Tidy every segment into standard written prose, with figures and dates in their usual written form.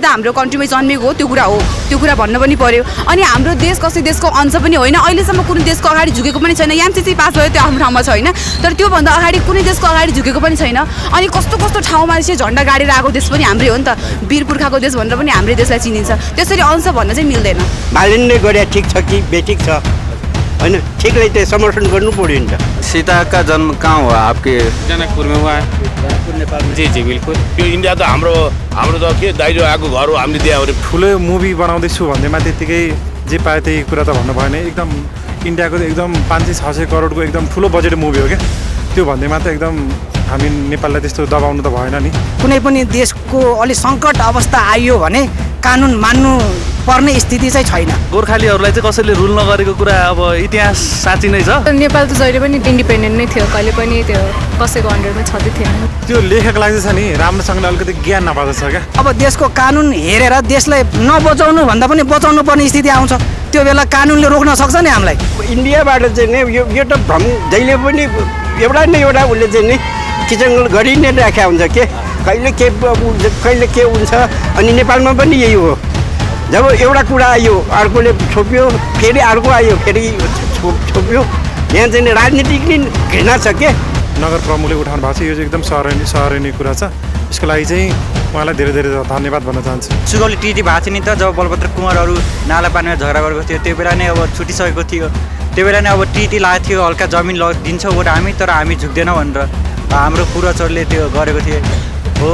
हाम्रो कन्ट्रीमै जन्मेको हो त्यो कुरा हो, त्यो कुरा भन्न पनि पर्यो। अनि हाम्रो देश कसै देशको अंश पनि होइन, अहिलेसम्म कुनै देशको अगाडि झुकेको पनि छैन। एमसीसी पास भयो त्यो आफ्नो ठाउँमा छ होइन, तर त्योभन्दा अगाडि कुनै देशको अगाडि झुकेको पनि छैन। अनि कस्तो कस्तो ठाउँमा चाहिँ झन्डा गाडेर आएको देश पनि हाम्रै हो नि त, वीर पुर्खाको देश भनेर पनि हाम्रै देशलाई चिनिन्छ। त्यसरी अंश भन्न चाहिँ मिल्दैन। बालिनले गरे ठिक छ कि बेठिक छ होइन, ठिकलाई चाहिँ समर्थन गर्नु पर्यो नि त। सीता का जन्म कहाँ हुआ आपके? जनकपुर में हुआ है। जनकपुर नेपाल में। जी जी बिल्कुल। यो इन्डिया त हाम्रो त के दाइजो आएको घर हो, हामीले दिया हो। ठुलो मुभी बनाउँदैछु भन्दैमा त्यतिकै जे पाए त्यही कुरा त भन्नु भएन। एकदम इन्डियाको एकदम 500-600 करोडको एकदम ठुलो बजेट मुभी हो क्या, त्यो भन्दैमा त एकदम हामी नेपाललाई त्यस्तो दबाउनु त भएन नि। कुनै पनि देशको अलि सङ्कट अवस्था आइयो भने कानुन मान्नु पर्ने स्थिति चाहिँ छैन। गोर्खालीहरूलाई चाहिँ कसैले रुल नगरेको कुरा अब इतिहास साँच्ची नै छ। नेपाल त जहिले पनि इन्डिपेन्डेन्ट नै थियो, कहिले पनि त्यो कसैको अन्डरमा छँदै थिएन। त्यो लेखकलाई चाहिँ छ नि राम्रोसँगले अलिकति ज्ञान नपाएको छ क्या। अब देशको कानुन हेरेर देशलाई नबचाउनु भन्दा पनि बचाउनु पर्ने स्थिति आउँछ, त्यो बेला कानुनले रोक्न सक्छ नि हामीलाई। इन्डियाबाट चाहिँ नि यो त भ्रम जहिले पनि एउटा न एउटा उसले चाहिँ नि किचन गरि नै राखेको हुन्छ के, कहिले के हुन्छ। अनि नेपालमा पनि यही हो, जब एउटा कुरा आयो अर्कोले छोप्यो, फेरि अर्को आयो फेरि छोप्यो। यहाँ चाहिँ राजनीतिक नै घृणा छ के। नगर प्रमुखले उठाउनु भएको छ, यो चाहिँ एकदम सराहनीय कुरा छ। यसको लागि चाहिँ उहाँलाई धेरै धेरै धन्यवाद भन्न चाहन्छु। सुगौली ट्रिटी भएको थियो नि त, जब बलभद्र कुँवरहरू नाला पानीमा झगडा गरेको थियो, त्यो बेला नै अब छुटिसकेको थियो। त्यो बेला नै अब ट्रिटी लागेको थियो, हल्का जमिन दिन्छौँ भोट हामी, तर हामी झुक्दैनौँ भनेर हाम्रो पूर्वजहरूले त्यो गरेको थियो हो।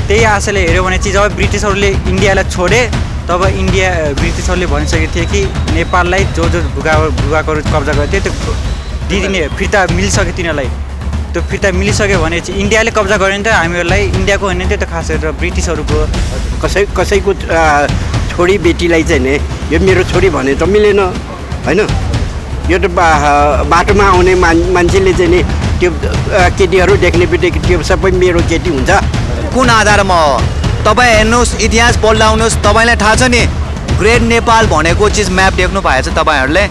त्यही आशाले हेऱ्यो भने चाहिँ जब ब्रिटिसहरूले इन्डियालाई छोडे तब ब्रिटिसहरूले भनिसकेको थियो कि नेपाललाई जो भूभागहरू कब्जा गरेको थियो त्यो दिदिने फिर्ता मिलिसक्यो तिनीहरूलाई। त्यो फिर्ता मिलिसक्यो भने चाहिँ इन्डियाले कब्जा गर्यो भने त हामीहरूलाई इन्डियाको होइन त्यो त खास गरेर ब्रिटिसहरूको। कसैको छोरी बेटीलाई चाहिँ नि यो मेरो छोरी भने त मिलेन होइन। यो त बाटोमा आउने मान्छेले चाहिँ नि त्यो केटीहरू देख्ने बित्तिकै त्यो सबै मेरो केटी हुन्छ। कुन आधारमा हो? तपाईँ हेर्नुहोस्, इतिहास पढ्दा आउनुहोस्, तपाईँलाई थाहा छ नि ग्रेट नेपाल भनेको चिज म्याप देख्नु पाएछ तपाईँहरूले?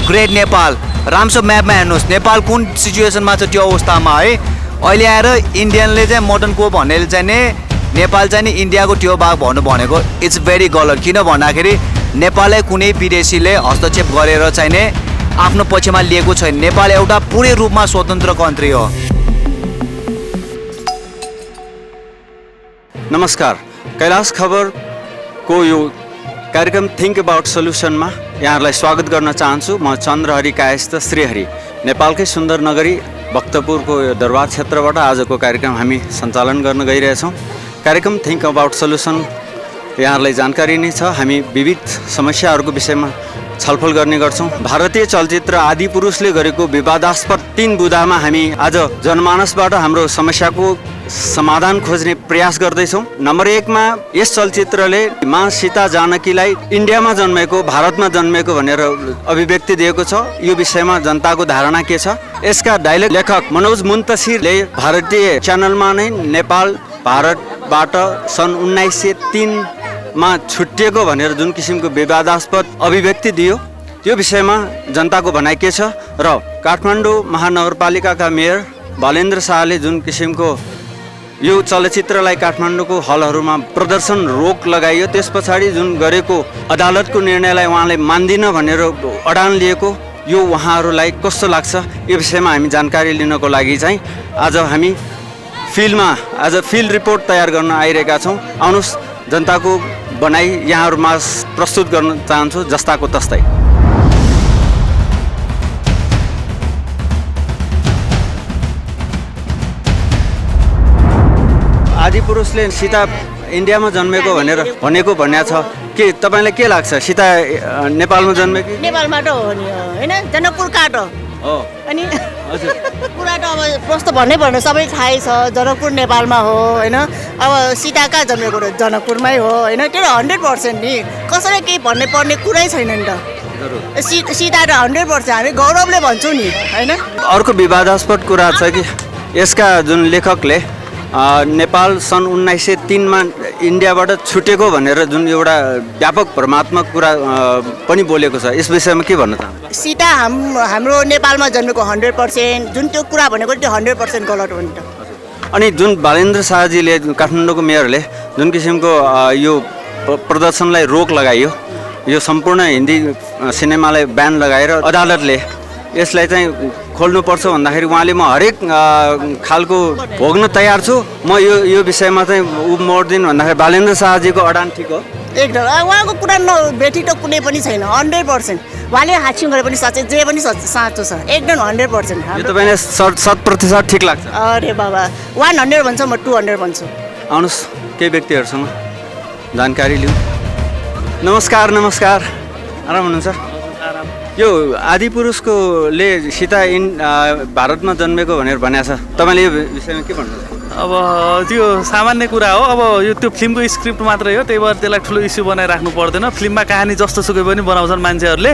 ग्रेट नेपाल राम्रोसँग म्यापमा हेर्नुहोस्, नेपाल कुन सिचुएसनमा छ त्यो अवस्थामा है। अहिले आएर इन्डियनले चाहिँ मोडर्न को भन्नेले चाहिँ नि नेपाल चाहिँ नि इन्डियाको त्यो भाग भन्नु भनेको इट्स भेरी गलत। किन भन्दाखेरि नेपाललाई कुनै विदेशीले हस्तक्षेप गरेर चाहिँ नि आफ्नो पक्षमा लिएको छैन। नेपाल एउटा पुरै रूपमा स्वतन्त्र कन्ट्री हो। नमस्कार, कैलाश खबरको यो कार्यक्रम थिङ्क अबाउट सल्युसनमा यहाँहरूलाई स्वागत गर्न चाहन्छु। म चन्द्रहरि कायस्थ श्रीहरि, नेपालकै सुन्दर नगरी भक्तपुरको यो दरबार क्षेत्रबाट आजको कार्यक्रम हामी सञ्चालन गर्न गइरहेछौँ। कार्यक्रम थिङ्क अबाउट सल्युसन यहाँहरूलाई जानकारी नै छ, हामी विविध समस्याहरूको विषयमा छलफल गर्ने गर्छौँ। भारतीय चलचित्र आदिपुरुषले गरेको विवादास्पद 3 बुँदामा हामी आज जनमानसबाट हाम्रो समस्याको समाधान खोज्ने प्रयास गर्दैछौँ। नम्बर 1 मा यस चलचित्रले माँ सीता जानकीलाई इन्डियामा जन्मेको भारतमा जन्मेको भनेर अभिव्यक्ति दिएको छ। यो विषयमा जनताको धारणा के छ? यसका डायलग लेखक मनोज मुन्तसिरले भारतीय च्यानलमा नै नेपाल भारतबाट सन् 1903 मा छुट्टिएको भनेर जुन किसिमको विवादास्पद अभिव्यक्ति दियो, त्यो विषयमा जनताको भनाइ के छ? र काठमाडौँ महानगरपालिकाका मेयर बालेन्द्र शाहले जुन किसिमको यो चलचित्रलाई काठमाडौँको हलहरूमा प्रदर्शन रोक लगाइयो, त्यस पछाडि जुन गरेको अदालतको निर्णयलाई उहाँले मान्दिन भनेर अडान लिएको, यो उहाँहरूलाई कस्तो लाग्छ? यो विषयमा हामी जानकारी लिनको लागि चाहिँ आज हामी फिल्ड रिपोर्ट तयार गर्न आइरहेका छौँ। आउनुहोस्, जनताको बनाई यहाँहरूमा प्रस्तुत गर्न चाहन्छु जस्ताको तस्तै। आदिपुरुषले सीता इन्डियामा जन्मेको भनेको भन्या छ के तपाईँलाई के लाग्छ? सीता नेपालमा जन्मेकी? नेपालबाट हो नि होइन, जनकपुर काट हो। अनि कुरा त अब प्रश्न भन्नै पर्ने सबै थाहै छ, जनकपुर नेपालमा हो होइन। अब सीता कहाँ जन्मेको र जनकपुरमै हो होइन, त्यो 100% नि, कसैले केही भन्ने पर्ने कुरै छैन नि त। सीता त 100% हामी गौरवले भन्छौँ नि होइन। अर्को विवादास्पद कुरा छ कि यसका जुन लेखकले नेपाल सन् 1903 मा इन्डियाबाट छुटेको भनेर जुन एउटा व्यापक भ्रमात्मक कुरा पनि बोलेको छ, यस विषयमा के भन्न चाहनुहुन्छ? सीता हाम्रो नेपालमा जन्मेको 100%, जुन त्यो कुरा भनेको त्यो 100% गलत हो नि त। अनि जुन बालेन्द्र शाहजीले काठमाडौँको मेयरले जुन किसिमको यो प्रदर्शनलाई रोक लगाइयो। यो सम्पूर्ण हिन्दी सिनेमालाई ब्यान लगाएर अदालतले यसलाई चाहिँ खोल्नुपर्छ भन्दाखेरि उहाँले म हरेक खालको भोग्न तयार छु, म यो विषयमा चाहिँ मोड्दिन भन्दाखेरि बालेन्द्र शाहजीको अडान ठिक हो? एकदम उहाँको कुरा बेठी त कुनै पनि छैन। 100% उहाँले हासिङ गरे पनि साँच्चै जे पनि साँचो छ, एकदम 100%। यो तपाईँले 100% ठिक लाग्छ? अरे बाबा 100 भन्छ, म 200 भन्छु। आउनुहोस् केही व्यक्तिहरूसँग जानकारी लिउँ। नमस्कार नमस्कार, आराम हुनुहुन्छ? यो आदिपुरुषकोले सीता भारतमा जन्मेको भनेर भनेको छ, तपाईँले यो विषयमा के भन्नुहुन्छ? अब त्यो सामान्य कुरा हो। अब यो त्यो फिल्मको स्क्रिप्ट मात्रै हो, त्यही भएर त्यसलाई ठुलो इस्यु बनाइराख्नु पर्दैन। फिल्ममा कहानी जस्तो सुकै पनि बनाउँछन् मान्छेहरूले।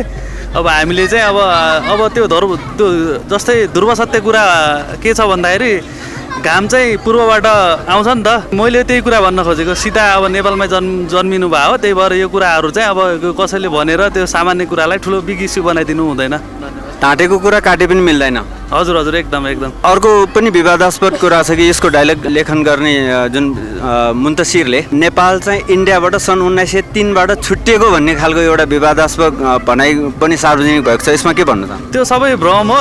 अब हामीले चाहिँ अब त्यो जस्तै ध्रुव सत्य कुरा के छ भन्दाखेरि घाम चाहिँ पूर्वबाट आउँछ नि त। मैले त्यही कुरा भन्न खोजेको, सीता अब नेपालमै जन्मिनु भयो हो, त्यही भएर यो कुराहरू चाहिँ अब कसैले भनेर त्यो सामान्य कुरालाई ठुलो बिग इस्यु बनाइदिनु हुँदैन। टाँटेको कुरा काटे पनि मिल्दैन। हजुर हजुर, एकदम एकदम। अर्को पनि विवादास्पद कुरा छ कि यसको डायलग लेखन गर्ने जुन मुन्तसिरले नेपाल चाहिँ इन्डियाबाट सन् 1903बाट छुट्टिएको भन्ने खालको एउटा विवादास्पद भनाइ पनि सार्वजनिक भएको छ, यसमा के भन्नु चाहन्छ? त्यो सबै भ्रम हो।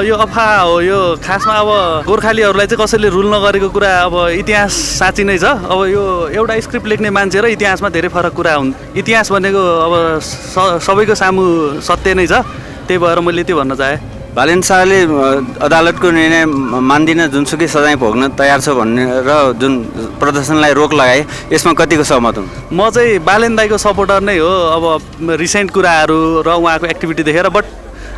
यो अफवाह हो। यो खासमा अब गोर्खालीहरूलाई चाहिँ कसैले रुल नगरेको कुरा अब इतिहास साँच्ची नै छ। अब यो एउटा स्क्रिप्ट लेख्ने मान्छे र इतिहासमा धेरै फरक कुरा हुन्। इतिहास भनेको अब सबैको सामु सत्य नै छ, त्यही भएर मैले त्यो भन्न चाहेँ। बालेन्द्र शाहले अदालतको निर्णय मान्दिन, जुनसुकै सजाय भोग्न तयार छ भनेर जुन प्रदर्शनलाई रोक लगाए, यसमा कतिको सहमत हुन्? म चाहिँ बालेन्द्र दाईको सपोर्टर नै हो। अब रिसेन्ट कुराहरू र उहाँको एक्टिभिटी देखेर, बट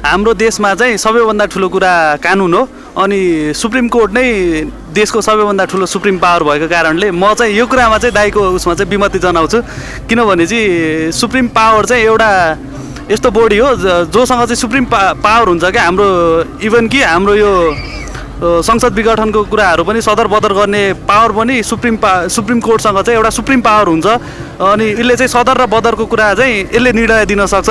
हाम्रो देशमा चाहिँ सबैभन्दा ठुलो कुरा कानुन हो। अनि सुप्रिम कोर्ट नै देशको सबैभन्दा ठुलो सुप्रिम पावर भएको कारणले म चाहिँ यो कुरामा चाहिँ दाईको उसमा चाहिँ विमति जनाउँछु। किनभने चाहिँ सुप्रिम पावर चाहिँ एउटा यस्तो बडी हो जोसँग चाहिँ सुप्रिम पावर हुन्छ क्या। हाम्रो इभन कि हाम्रो यो संसद विघटनको कुराहरू पनि सदर बदर गर्ने पावर पनि सुप्रिम कोर्टसँग चाहिँ एउटा सुप्रिम पावर हुन्छ। अनि यसले चाहिँ सदर र बदरको कुरा चाहिँ यसले निर्णय दिन सक्छ।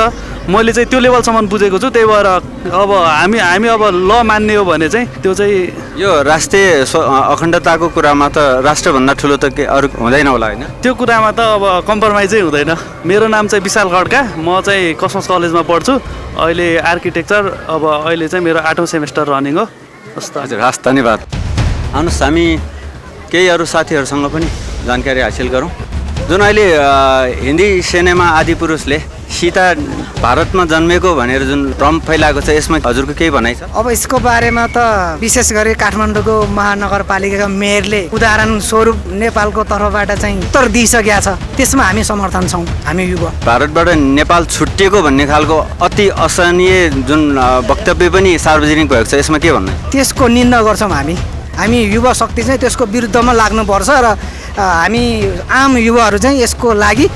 मैले चाहिँ त्यो लेभलसम्म बुझेको छु। त्यही भएर अब हामी अब ल मान्ने हो भने चाहिँ त्यो चाहिँ यो राष्ट्रिय अखण्डताको कुरामा त राष्ट्रभन्दा ठुलो त के अरू हुँदैन होला होइन? त्यो कुरामा त अब कम्प्रोमाइजै हुँदैन। मेरो नाम चाहिँ विशाल खड्का, म चाहिँ कसमस कलेजमा पढ्छु अहिले, आर्किटेक्चर। अब अहिले चाहिँ मेरो 8औं सेमेस्टर रनिङ हो। हजुर, हस्, धन्यवाद। आउनुहोस् हामी केही अरू साथीहरूसँग पनि जानकारी हासिल गरौँ। जुन अहिले हिन्दी सिनेमा आदिपुरुषले सीता भारतमा जन्मेको भनेर जुन भ्रम फैलाएको छ, यसमा हजुरको केही भनाइ छ? अब यसको बारेमा त विशेष गरी काठमाडौँको महानगरपालिकाका मेयरले उदाहरण स्वरूप नेपालको तर्फबाट चाहिँ उत्तर दिइसकेका छ, त्यसमा हामी समर्थन छौँ। हामी युवा भारतबाट नेपाल छुट्टिएको भन्ने खालको अति असहनीय जुन वक्तव्य पनि सार्वजनिक भएको छ, यसमा के भन्नु? त्यसको निन्दा गर्छौँ। हामी युवा शक्ति चाहिँ त्यसको विरुद्धमा लाग्नुपर्छ र हामी आम युवाहरू चाहिँ यसको लागि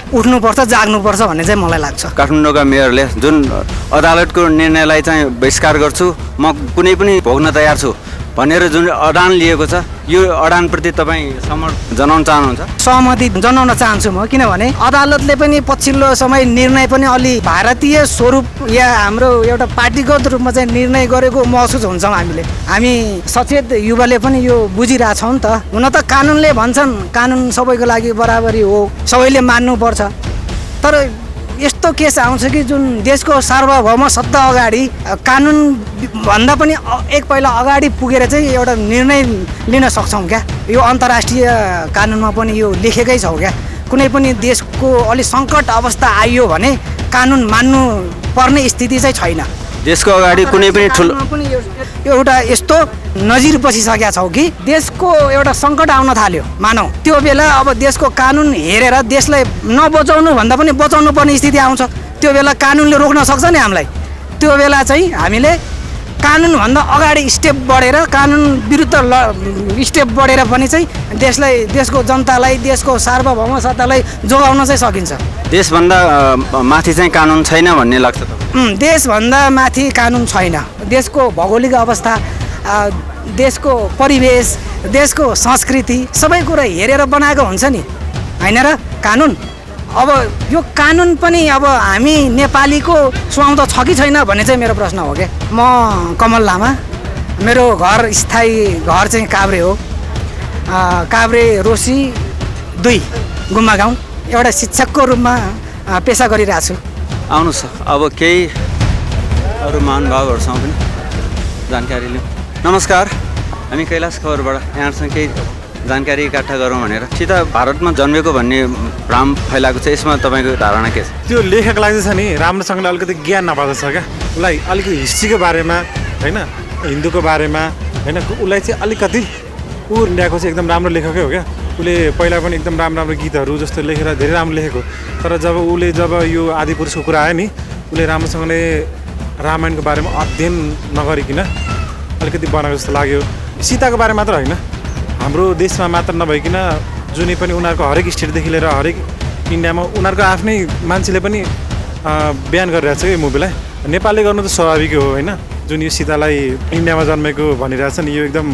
उठ्नुपर्छ, जाग्नुपर्छ भन्ने चाहिँ मलाई लाग्छ। काठमाडौँका मेयरले जुन अदालतको निर्णयलाई चाहिँ बहिष्कार गर्छु, म कुनै पनि भोग्न तयार छु भनेर जुन अडान लिएको छ, यो अडानप्रति तपाईँ समर्थन जनाउन चाहनुहुन्छ? सहमति जनाउन चाहन्छु म। किनभने अदालतले पनि पछिल्लो समय निर्णय पनि अलि भारतीय स्वरूप या हाम्रो एउटा पार्टीगत रूपमा चाहिँ निर्णय गरेको महसुस हुन्छौँ हामी सचेत युवाले पनि यो बुझिरहेछौँ नि त। हुन त कानुनले भन्छन् कानुन सबैको लागि बराबरी हो, सबैले मान्नुपर्छ। तर यस्तो केस आउँछ कि जुन देशको सार्वभौम सत्ता अगाडि कानुन भन्दा पनि एक पहिला अगाडि पुगेर चाहिँ एउटा निर्णय लिन सक्छौँ क्या। यो अन्तर्राष्ट्रिय कानुनमा पनि यो लेखेकै छौँ क्या। कुनै पनि देशको अलि सङ्कट अवस्था आइयो भने कानुन मान्नु पर्ने स्थिति चाहिँ छैन। देशको अगाडि कुनै पनि ठुलो एउटा यस्तो नजिर बसिसकेका छौँ कि देशको एउटा सङ्कट आउन थाल्यो मानौ, त्यो बेला अब देशको कानुन हेरेर देशलाई नबचाउनु भन्दा पनि बचाउनु पर्ने स्थिति आउँछ। त्यो बेला कानुनले रोक्न सक्छ नि हामीलाई। त्यो बेला चाहिँ हामीले कानुनभन्दा अगाडि स्टेप बढेर कानुन विरुद्ध स्टेप बढेर पनि चाहिँ देशको जनतालाई देशको सार्वभौम सत्तालाई जोगाउन चाहिँ सकिन्छ। देशभन्दा माथि चाहिँ कानुन छैन भन्ने लाग्छ? देशभन्दा माथि कानुन छैन। देशको भौगोलिक अवस्था, देशको परिवेश, देशको संस्कृति सबै कुरा हेरेर बनाएको हुन्छ नि, होइन र कानुन। अब यो कानुन पनि अब हामी नेपालीको सुहाउँदो छ कि छैन भन्ने चाहिँ मेरो प्रश्न हो क्या। म कमल लामा, मेरो स्थायी घर चाहिँ काभ्रे हो। काभ्रे रोसी 2 गुम्बा गाउँ एउटा शिक्षकको रूपमा पेसा गरिरहेको छु। आउनुहोस् अब केही अरू महानुभावहरूसँग पनि जानकारी लिउँ। नमस्कार, हामी कैलाश खबरबाट यहाँहरूसँग केही जानकारी इकट्ठा गरौँ भनेर। सीता भारतमा जन्मेको भन्ने भ्रम फैलाएको छ, यसमा तपाईँको धारणा के छ? त्यो लेखकलाई चाहिँ छ नि राम्रोसँगले अलिकति ज्ञान नपाएको छ क्या, उसलाई अलिकति हिस्ट्रीको बारेमा होइन, हिन्दूको बारेमा होइन, उसलाई चाहिँ अलिकति ऊ ल्याएको चाहिँ एकदम राम्रो लेखकै हो क्या। उसले पहिला पनि एकदम राम्रो गीतहरू जस्तो लेखेर धेरै राम्रो लेखेको, तर जब यो आदिपुरुषको कुरा आयो नि, उसले राम्रोसँगले रामायणको बारेमा अध्ययन नगरिकन अलिकति बनाएको जस्तो लाग्यो। सीताको बारे मात्र होइन, हाम्रो देशमा मात्र नभइकन जुनै पनि उनीहरूको हरेक स्टेटदेखि लिएर हरेक इन्डियामा उनीहरूको आफ्नै मान्छेले पनि बयान गरिरहेको छ कि मुभीलाई। नेपालले गर्नु त स्वाभाविक हो होइन, जुन यो सीतालाई इन्डियामा जन्मेको भनिरहेछ नि, यो एकदम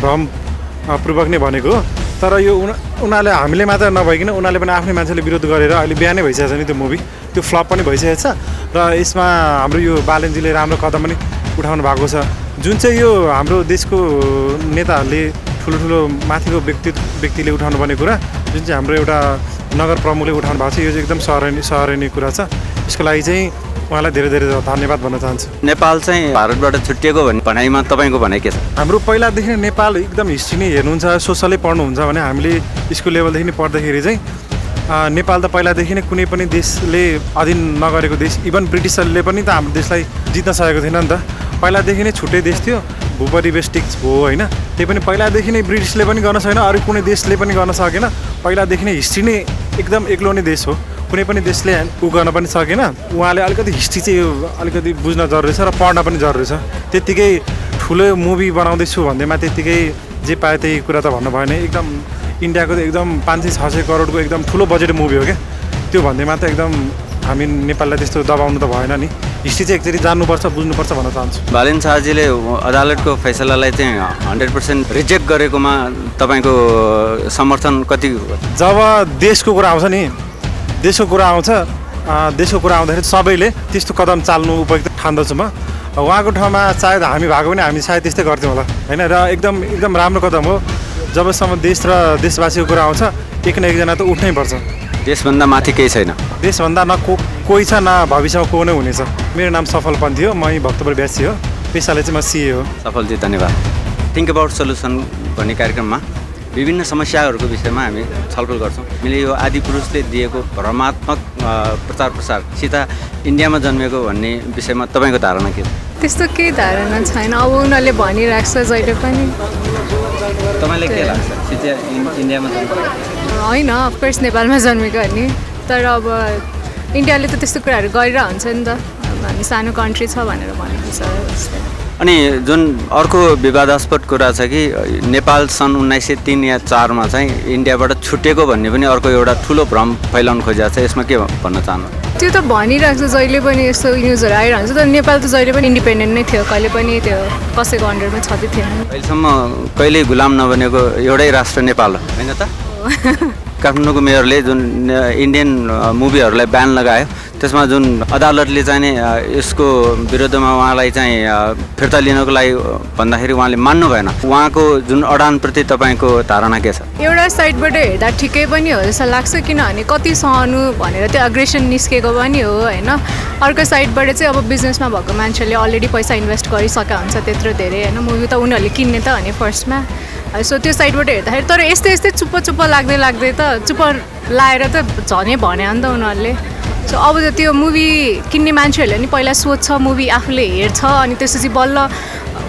भ्रमपूर्वक नै भनेको हो। तर यो उनीहरूले हामीले मात्र नभइकन उनीहरूले पनि आफ्नै मान्छेले विरोध गरेर अहिले बिहानै भइसकेको छ नि त्यो मुभी, त्यो फ्लप पनि भइसकेको छ। र यसमा हाम्रो यो बालेनजीले राम्रो कदम पनि उठाउनु भएको छ। जुन चाहिँ यो हाम्रो देशको नेताहरूले ठुलो माथिको व्यक्तिले उठाउनु पर्ने कुरा, जुन चाहिँ हाम्रो एउटा नगर प्रमुखले उठाउनु भएको छ, यो चाहिँ एकदम सराहनीय कुरा छ। यसको लागि चाहिँ उहाँलाई धेरै धेरै धन्यवाद भन्न चाहन्छु। नेपाल चाहिँ भारतबाट छुट्टिएको भन्ने भनाइमा तपाईँको भनाइ के छ? हाम्रो पहिलादेखि नै नेपाल एकदम हिस्ट्री नै हेर्नुहुन्छ, सोसलै पढ्नुहुन्छ भने हामीले स्कुल लेभलदेखि नै पढ्दाखेरि चाहिँ नेपाल त पहिलादेखि नै कुनै पनि देशले अधीन नगरेको देश, इभन ब्रिटिसहरूले पनि त हाम्रो देशलाई जित्न सकेको थिएन नि त। पहिलादेखि नै छुट्टै देश थियो, भूपरिवेष्टित हो होइन, त्यही पनि पहिलादेखि नै ब्रिटिसले पनि गर्न सकेन, अरू कुनै देशले पनि गर्न सकेन। पहिलादेखि नै हिस्ट्री नै एकदम एक्लो नै देश हो, कुनै पनि देशले गर्न पनि सकेन। उहाँले अलिकति हिस्ट्री चाहिँ अलिकति बुझ्न जरुरी छ र पढ्न पनि जरुरी छ। त्यत्तिकै ठुलो मुभी बनाउँदैछु भन्दैमा त्यत्तिकै जे पायो त्यही कुरा त भन्नु भएन। एकदम इन्डियाको त एकदम 500-600 करोडको एकदम ठुलो बजेट मुभी हो क्या, त्यो भन्दैमा त एकदम हामी नेपाललाई त्यस्तो दबाउनु त भएन नि। हिस्ट्री चाहिँ एकचोटि जान्नुपर्छ, बुझ्नुपर्छ भन्न चाहन्छु। बालेन शाहजीले अदालतको फैसलालाई चाहिँ 100% रिजेक्ट गरेकोमा तपाईँको समर्थन कति? जब देशको कुरा आउँछ नि, देशको कुरा आउँदाखेरि सबैले त्यस्तो कदम चाल्नु उपयुक्त ठान्दछु म। उहाँको ठाउँमा सायद हामी भएको पनि हामी सायद त्यस्तै गर्थ्यौँ होला होइन। र एकदम राम्रो कदम हो। जबसम्म देश र देशवासीको कुरा आउँछ एक न एकजना त उठ्नै पर्छ। देशभन्दा माथि केही छैन, देशभन्दा न कोही छ न भविष्यमा को नै हुनेछ। मेरो नाम सफल पन्थी हो, म भक्तपुर व्यासी हो, पेसाले चाहिँ म सिए हो। सफलजी धन्यवाद। थिङ्क अबाउट सल्युसन भन्ने कार्यक्रममा विभिन्न समस्याहरूको विषयमा हामी छलफल गर्छौँ। हामीले यो आदिपुरुषले दिएको भ्रमात्मक प्रचार सीता इन्डियामा जन्मेको भन्ने विषयमा तपाईँको धारणा के छ? त्यस्तो केही धारणा छैन, अब उनीहरूले भनिरहेको छ जहिले पनि। तपाईँलाई के लाग्छ सीता इन्डियामा जन्मेको? होइन, अफकोर्स नेपालमा जन्मेको हो नि, तर अब इन्डियाले त त्यस्तो कुराहरू गरिरहेको हुन्छ नि त, हामी सानो कन्ट्री छ भनेर भनेको छ। अनि जुन अर्को विवादास्पद कुरा छ कि नेपाल सन् 1903 या 4 मा चाहिँ इन्डियाबाट छुटेको भन्ने पनि अर्को एउटा ठुलो भ्रम फैलाउन खोजेको छ, यसमा के भन्न चाहनु? त्यो त भनिरहेको छ जहिले पनि, यस्तो न्युजहरू आइरहन्छ, तर नेपाल त जहिले पनि इन्डिपेन्डेन्ट नै थियो, कहिले पनि त्यो कसैको अन्डरमा छँदै थिएन। अहिलेसम्म कहिल्यै गुलाम नबनेको एउटै राष्ट्र नेपाल हो होइन त? काठमाडौँको मेयरले जुन इन्डियन मुभीहरूलाई ब्यान लगायो, त्यसमा जुन अदालतले चाहिँ नि यसको विरुद्धमा उहाँलाई चाहिँ फिर्ता लिनको लागि भन्दाखेरि उहाँले मान्नु भएन। उहाँको जुन अडानप्रति तपाईँको धारणा के छ? एउटा साइडबाट हेर्दा ठिकै पनि हो जस्तो लाग्छ, किनभने कति सहनु भनेर त्यो अग्रेसन निस्केको पनि हो होइन। अर्को साइडबाट चाहिँ अब बिजनेसमा भएको मान्छेले अलरेडी पैसा इन्भेस्ट गरिसकेको हुन्छ त्यत्रो धेरै होइन, मुभी त उनीहरूले किन्ने त हो नि फर्स्टमा। सो त्यो साइडबाट हेर्दाखेरि, तर यस्तै चुप्प लाग्दै त चुप्प लाएर त झनै भने नि त उनीहरूले। सो अब त त्यो मुभी किन्ने मान्छेहरूले नि पहिला सोध्छ, मुभी आफूले हेर्छ, अनि त्यसपछि बल्ल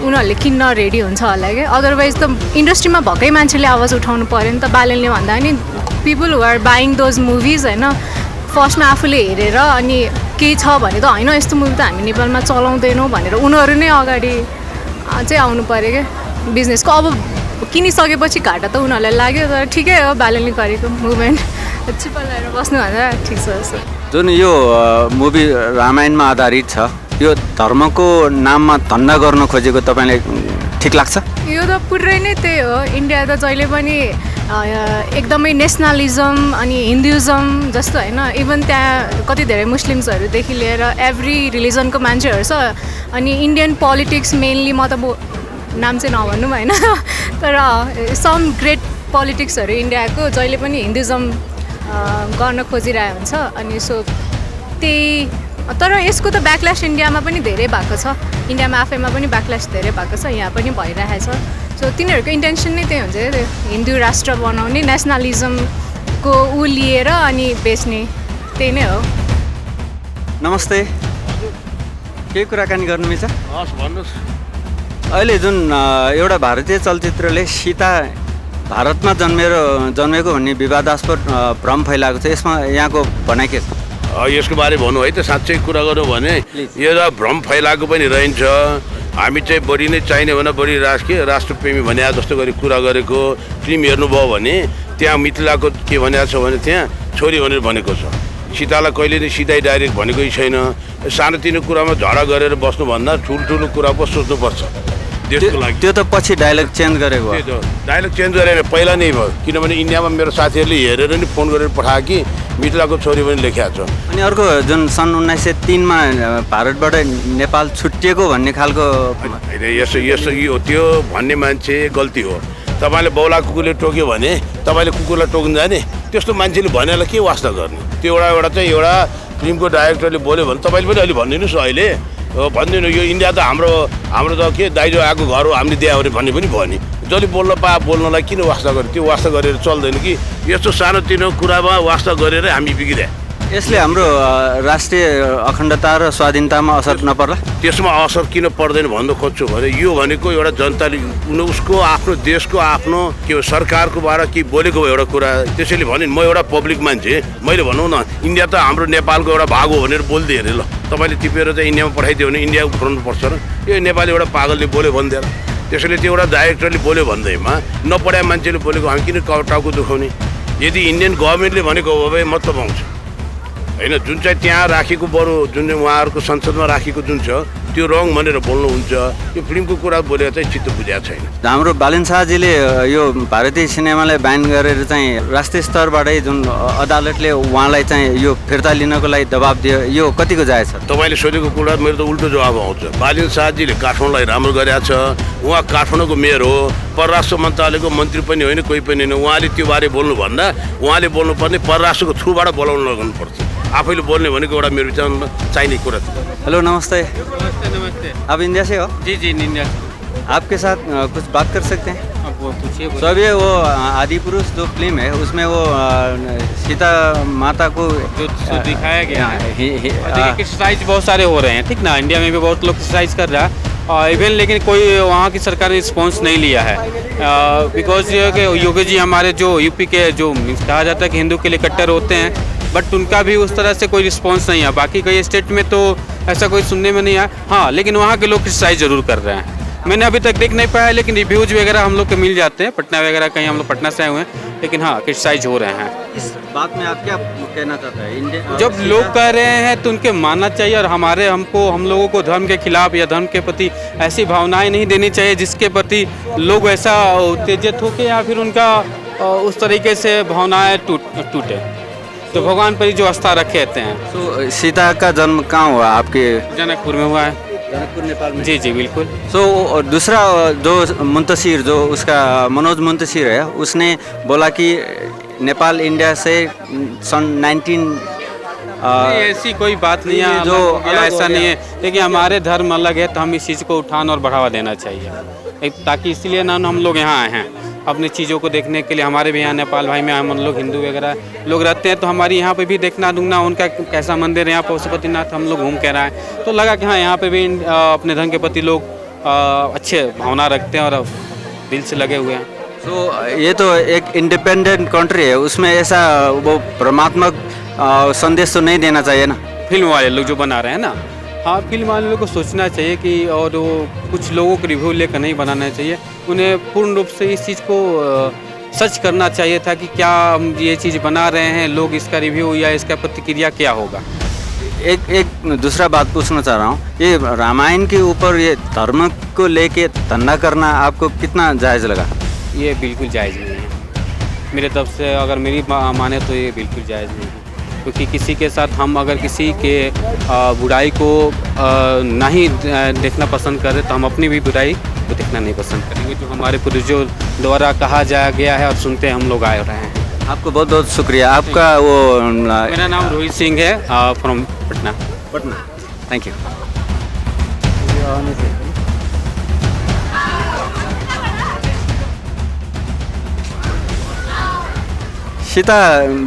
उनीहरूले किन्न रेडी हुन्छ होला क्या। अदरवाइज त इन्डस्ट्रीमा भएकै मान्छेले आवाज उठाउनु पऱ्यो नि त। बालेनले भन्दा नि people who are buying those movies होइन, फर्स्टमा आफूले हेरेर अनि केही छ भने त होइन यस्तो मुभी त हामी नेपालमा चलाउँदैनौँ भनेर उनीहरू नै अगाडि चाहिँ आउनु पऱ्यो क्या बिजनेसको। अब किनिसकेपछि घाटा त उनीहरूलाई लाग्यो, तर ठिकै हो बालेनले गरेको मुभमेन्ट, चिप्पा लगाएर बस्नुभन्दा ठिक छ जस्तो। जुन यो मुभी रामायणमा आधारित छ, यो धर्मको नाममा धन्दा गर्न खोजेको तपाईँलाई ठिक लाग्छ? यो त पुरै नै त्यही हो। इन्डिया त जहिले पनि एकदमै नेसनलिजम अनि हिन्दुइजम जस्तो होइन, इभन त्यहाँ कति धेरै मुस्लिम्सहरूदेखि लिएर एभ्री रिलिजनको मान्छेहरू छ। अनि इन्डियन पोलिटिक्स मेनली, म त नाम चाहिँ नभन्नु होइन, तर सम ग्रेट पोलिटिक्सहरू इन्डियाको जहिले पनि हिन्दुइजम गर्न खोजिरहेको हुन्छ अनि सो त्यही तर यसको त ब्याकल्यास इन्डियामा पनि धेरै भएको छ इन्डियामा आफैमा पनि ब्याकल्यास धेरै भएको छ यहाँ पनि भइरहेछ सो तिनीहरूको इन्टेन्सन नै त्यही हुन्छ त्यो हिन्दू राष्ट्र बनाउने नेसनलिजमको लिएर अनि बेच्ने त्यही नै हो। नमस्ते, केही कुराकानी गर्नु मिल्छ? हस् भन्नुहोस्। अहिले जुन एउटा भारतीय चलचित्रले सीता भारतमा जन्मेको भन्ने विवादास्पद भ्रम फैलाएको छ, यसमा यहाँको भनाइ के छ? यसको बारे भन्नु है त साँच्चै कुरा गर्नु भने यो त भ्रम फैलाएको पनि रहन्छ। हामी चाहिँ बढी नै चाहिने भन्दा बढी राष्ट्रप्रेमी भने जस्तो गरी कुरा गरेको फिल्म हेर्नुभयो भने त्यहाँ मिथिलाको के भनेको छ भने त्यहाँ छोरी भनेर भनेको छ। सीतालाई कहिले नै सिधै डाइरेक्ट भनेकै छैन। सानोतिनो कुरामा झगडा गरेर बस्नुभन्दा ठुल्ठुलो कुरा पो सोच्नुपर्छ देशको लागि। त्यो त पछि डायलग चेन्ज गरेको हो। डायलग चेन्ज गरेर पहिला नै भयो, किनभने इन्डियामा मेरो साथीहरूले हेरेर नि फोन गरेर पठायो कि मिथिलाको छोरी पनि लेखेको छ। अनि अर्को जुन सन् 1903मा भारतबाट नेपाल छुट्टिएको भन्ने खालको यसो यो त्यो भन्ने मान्छे गल्ती हो। तपाईँले बौला कुकुरले टोक्यो भने तपाईँले कुकुरलाई टोक्नु जाने? त्यस्तो मान्छेले भनेलाई के वास्ता गर्ने? त्यो एउटा चाहिँ एउटा फिल्मको डाइरेक्टरले बोल्यो भने तपाईँले पनि अहिले भनिदिनुहोस्। अहिले भनिदिनु यो इन्डिया त हाम्रो त के दाइजो आएको घर हो हामीले दियो भने पनि भयो नि। जसले बोल्न बोल्नलाई किन वास्ता गर्यो? त्यो वास्ता गरेर चल्दैन कि। यस्तो सानोतिनो कुरामा वास्ता गरेर हामी बिग्रिया। यसले हाम्रो राष्ट्रिय अखण्डता र स्वाधीनतामा असर नपर्ला? त्यसमा असर किन पर्दैन भन्नु खोज्छु भने यो भनेको एउटा जनताले उसको आफ्नो देशको आफ्नो के सरकारकोबाट के बोलेको एउटा कुरा। त्यसैले भने म एउटा पब्लिक मान्छे, मैले भनौँ न इन्डिया त हाम्रो नेपालको एउटा भाग हो भनेर बोल्दै हेरेँ। ल तपाईँले टिपेर चाहिँ इन्डियामा पठाइदियो भने इन्डिया उफ्राउनु पर्छ र? यो नेपाली एउटा पागलले बोल्यो भनिदिएर। त्यसैले त्यो एउटा डाइरेक्टरले बोल्यो भन्दैमा नपढाए मान्छेले बोलेको हामी किन टाउको दुखाउने? यदि इन्डियन गभर्मेन्टले भनेको हो भने मतलब आउँछ होइन। जुन चाहिँ त्यहाँ राखेको बरु जुन चाहिँ उहाँहरूको संसदमा राखेको जुन छ त्यो रङ भनेर बोल्नुहुन्छ। यो फिल्मको कुरा बोलेर चाहिँ चित्त बुझाएको छैन। हाम्रो बालिन शाहजीले यो भारतीय सिनेमालाई ब्यान गरेर चाहिँ राष्ट्रिय स्तरबाटै जुन अदालतले उहाँलाई चाहिँ यो फिर्ता लिनको लागि दबाब दियो, यो कतिको जायज छ? तपाईँले सोधेको कुरा मेरो त उल्टो जवाब आउँछ। बालिन शाहजीले काठमाडौँलाई राम्रो गरेको छ। उहाँ काठमाडौँको मेयर हो, परराष्ट्र मन्त्रालयको मन्त्री पनि होइन, कोही पनि होइन। उहाँले त्यो बारे बोल्नुभन्दा उहाँले बोल्नुपर्ने परराष्ट्रको थ्रुबाट बोलाउन लगाउनुपर्छ। आफैले बोल्ने भनेको एउटा मेरो विचारमा चाहिने कुरा थियो। हेलो, नमस्ते। नमस्ते। आप इंडिया से हो? जी इंडिया से। आपके साथ कुछ बात कर सकते हैं? आप वो पूछिए। तो अभी वो आदि पुरुष जो फिल्म है उसमें वो सीता माता को जो दिखाया गया है, देखिए क्रिटिसाइज बहुत सारे हो रहे हैं, ठीक ना। इंडिया में भी बहुत लोग क्रिटिसाइज कर रहा है इवन, लेकिन कोई वहाँ की सरकार ने रिस्पॉन्स नहीं लिया है बिकॉज योगी जी हमारे जो यूपी के जो कहा जाता है कि हिंदू के लिए कट्टर होते हैं, बट उनका भी उस तरह से कोई रिस्पॉन्स नहीं है। बाकी कई स्टेट में तो ऐसा कोई सुनने में नहीं आया। हाँ, लेकिन वहाँ के लोग क्रिटिसाइज ज़रूर कर रहे हैं। मैंने अभी तक देख नहीं पाया, लेकिन रिव्यूज़ वगैरह हम लोग को मिल जाते हैं। पटना वगैरह कहीं हम लोग पटना से आए हुए हैं, लेकिन हाँ क्रिटिसाइज हो रहे हैं। इस बात में आप क्या कहना चाहते हैं? जब लोग कह रहे हैं तो उनके मानना चाहिए, और हम लोगों को धर्म के खिलाफ या धर्म के प्रति ऐसी भावनाएँ नहीं देनी चाहिए जिसके प्रति लोग ऐसा उत्तेजित होकर या फिर उनका उस तरीके से भावनाएँ टूटे। तो भगवान पर ही जो आस्था रखे रहते हैं। तो सीता का जन्म कहाँ हुआ? आपके जनकपुर में हुआ है। जनकपुर, नेपाल में? जी बिल्कुल। तो दूसरा जो मुंतशिर, जो उसका मनोज मुंतशिर है, उसने बोला कि नेपाल इंडिया से सन 19 ऐसी कोई बात नहीं है, जो ऐसा नहीं है। देखिए हमारे धर्म अलग है, तो हम इस चीज़ को उठान और बढ़ावा देना चाहिए, ताकि इसलिए ना हम लोग यहाँ आए हैं अपनी चीज़ों को देखने के लिए। हमारे भी यहाँ नेपाल भाई में हम लोग हिंदू वगैरह लोग रहते हैं, तो हमारी यहाँ पे भी देखना दूंगा उनका कैसा मंदिर है यहाँ पशुपतिनाथ, हम लोग घूम के रहे हैं। तो लगा कि हाँ यहाँ पे भी अपने धर्म के प्रति लोग अच्छे भावना रखते हैं और दिल से लगे हुए हैं। तो ये तो एक इंडिपेंडेंट कंट्री है, उसमें ऐसा वो भ्रमात्मक संदेश तो नहीं देना चाहिए ना? फिल्म वाले लोग जो बना रहे हैं ना, हाँ फिल्म वाले लोगों को सोचना चाहिए कि, और वो कुछ लोगों को रिव्यू लेकर नहीं बनाना चाहिए। उन्हें पूर्ण रूप से इस चीज़ को सर्च करना चाहिए था कि क्या हम ये चीज़ बना रहे हैं, लोग इसका रिव्यू या इसका प्रतिक्रिया क्या होगा। एक दूसरा बात पूछना चाह रहा हूँ, ये रामायण के ऊपर ये धर्म को लेके धंधा करना आपको कितना जायज़ लगा? ये बिल्कुल जायज़ नहीं है मेरे तरफ से। अगर मेरी माने तो ये बिल्कुल जायज़ नहीं है, क्योंकि किसी के साथ हम अगर किसी के बुराई को नहीं देखना पसंद करें, तो हम अपनी भी बुराई को देखना नहीं पसंद करेंगे। जो हमारे पूर्वजों द्वारा कहा जा गया है और सुनते हम लोग आए रहे हैं। आपको बहुत बहुत शुक्रिया। आपका वो मेरा नाम रोहित सिंह है from Patna. Patna, thank you. Sita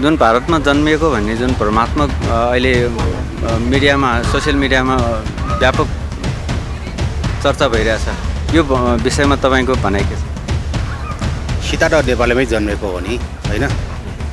जुन भारतमा जन्मिएको भन्ने जुन भ्रमात्मक अहिले मिडियामा सोसियल मिडियामा व्यापक चर्चा भइरहेछ, यो विषयमा तपाईँको भनाइ के छ? सीता त नेपालमै जन्मेको हो नि होइन।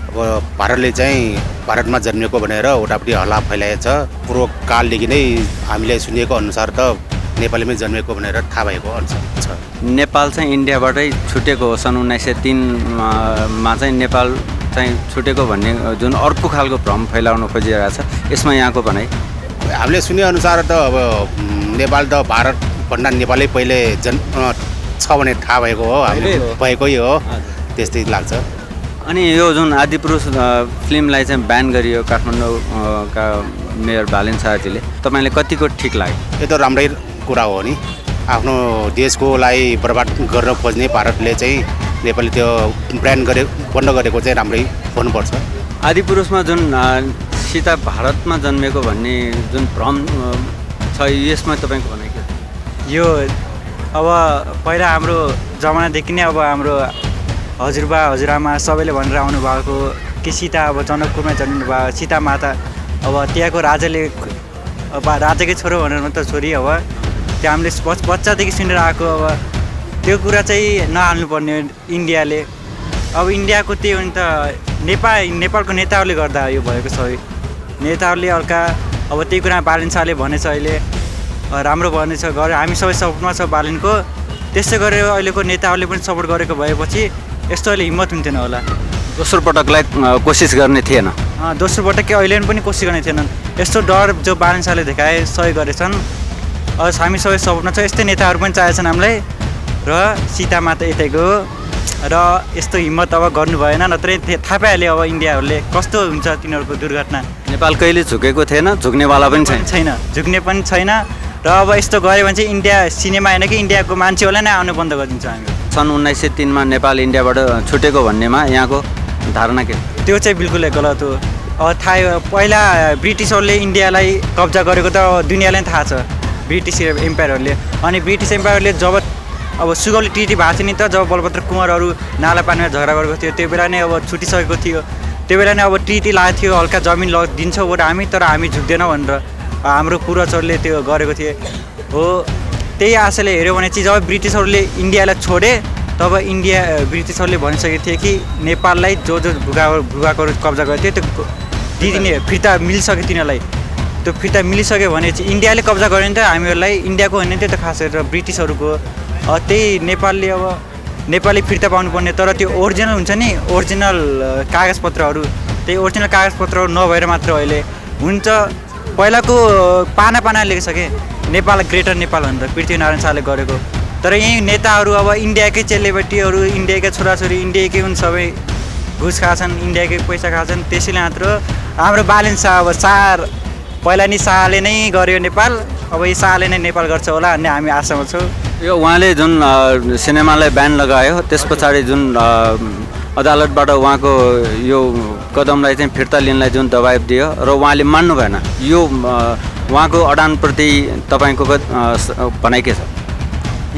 अब भारतले चाहिँ भारतमा जन्मेको भनेर उतापट्टि हल्ला फैलाएको छ। पूर्वकालदेखि नै हामीले सुनेको अनुसार त नेपालमै जन्मेको भनेर थाहा भएको अनुसार छ। नेपाल चाहिँ इन्डियाबाटै छुटेको हो सन् 1903 चाहिँ नेपाल चाहिँ छुटेको भन्ने जुन अर्को खालको भ्रम फैलाउन खोजिरहेको छ, यसमा यहाँको भनाइ? हामीले सुनेअनुसार त अब नेपाल त भारतभन्दा नेपालै पहिले छ भने थाहा भएको हो, हामीले भएकै हो, त्यस्तै लाग्छ। अनि यो जुन आदिपुरुष फिल्मलाई चाहिँ ब्यान गरियो काठमाडौँका मेयर बालेन शाहजीले, तपाईँले कतिको ठिक लाग्यो? यो त राम्रै कुरा हो नि। आफ्नो देशको लागि बर्बाद गर्न खोज्ने भारतले चाहिँ नेपालले त्यो ब्यान बन्द गरेको चाहिँ राम्रै हुनुपर्छ। आदिपुरुषमा जुन सीता भारतमा जन्मेको भन्ने जुन भ्रम छ, यसमा तपाईँको भनाइ के? यो अब पहिला हाम्रो जमानादेखि नै अब हाम्रो हजुरबा हजुरआमा सबैले भनेर आउनु भएको कि सीता अब जनकपुरमा जन्मिनु भयो, सीता माता अब त्यहाँको राजाले अब राजाकै छोरो भनेर मात्र छोरी, अब त्यो हामीले बच्चादेखि सुनेर आएको। अब त्यो कुरा चाहिँ नहाल्नुपर्ने इन्डियाले। अब इन्डियाको त्यही हो नि त, नेपालको नेताहरूले गर्दा यो भएको सबै नेताहरूले हल्का अब त्यही कुरा बालेन शाहले भनेछ, अहिले राम्रो भनेछ, हामी सबै सपोर्टमा छ बालेनको। त्यसै गरेर अहिलेको नेताहरूले पनि सपोर्ट गरेको भएपछि यस्तो अहिले हिम्मत हुन्थेन होला। दोस्रो पटकलाई कोसिस गर्ने थिएन। दोस्रो पटक अहिले पनि कोसिस गर्ने थिएनन्। यस्तो डर जो बालेन शाहले देखाए सही गरेछन्। हामी सबै सपोर्टमा छ, यस्तै नेताहरू पनि चाहेछन् हामीलाई। र सीता माता यतैको र यस्तो हिम्मत अब गर्नु भएन, नत्रै थाहा पाइहाल्यो अब इन्डियाहरूले कस्तो हुन्छ तिनीहरूको दुर्घटना। नेपाल कहिले झुकेको थिएन, झुक्नेवाला पनि छैन, झुक्ने पनि छैन। र अब यस्तो गऱ्यो भने चाहिँ इन्डिया सिनेमा होइन कि इन्डियाको मान्छेहरूलाई नै आउनु बन्द गरिदिन्छ हामी। सन् 1903 नेपाल इन्डियाबाट छुटेको भन्नेमा यहाँको धारणा के? त्यो चाहिँ बिल्कुलै गलत हो। थाहा पहिला ब्रिटिसहरूले इन्डियालाई कब्जा गरेको त दुनियाँलाई थाहा छ, ब्रिटिस एम्पायरहरूले। अनि ब्रिटिस एम्पायरले जब अब सुगौली ट्रिटी भएको थियो नि त, जब बलभद्र कुँवरहरू नाला पानीमा झगडा गरेको थियो, त्यो बेला नै अब छुटिसकेको थियो। त्यो बेला नै अब ट्रिटी लागेको थियो, हल्का जमिन दिन्छौँ भोट हामी, तर हामी झुक्दैनौँ भनेर हाम्रो पूर्वजहरूले त्यो गरेको थिए हो। त्यही आशाले हेऱ्यो भने चाहिँ जब ब्रिटिसहरूले इन्डियालाई छोडे, तब ब्रिटिसहरूले भनिसकेको थियो कि नेपाललाई जो भूभागहरू कब्जा गरेको थियो त्यो दिदिने फिर्ता मिलिसक्यो तिनीहरूलाई। त्यो फिर्ता मिलिसक्यो भने चाहिँ इन्डियाले कब्जा गर्यो नि त हामीहरूलाई, इन्डियाको होइन त्यो त खास गरेर ब्रिटिसहरूको। त्यही नेपालले अब नेपाली फिर्ता पाउनुपर्ने, तर त्यो ओरिजिनल हुन्छ नि, ओरिजिनल कागजपत्रहरू, त्यही ओरिजिनल कागजपत्रहरू नभएर मात्र अहिले हुन्छ। पहिलाको पाना लेखिसके नेपाल ग्रेटर नेपाल भनेर पृथ्वीनारायण शाहले गरेको, तर यहीँ नेताहरू अब इन्डियाकै चेलीबेटीहरू, इन्डियाकै छोराछोरी, इन्डियाकै हुन्, सबै घुस खाछन्, इन्डियाकै पैसा खाछन्। त्यसैले मात्र हाम्रो बालेन शाह अब पहिला नि शाहले नै गर्यो नेपाल, अब यो शाहले नै नेपाल गर्छ होला भन्ने हामी आशामा छौँ। यो उहाँले जुन सिनेमालाई ब्यान लगायो, त्यस पछाडि जुन अदालतबाट उहाँको यो कदमलाई चाहिँ फिर्ता लिनलाई जुन दबाब दियो र उहाँले मान्नु भएन, यो उहाँको अडानप्रति तपाईँको भनाइ के छ?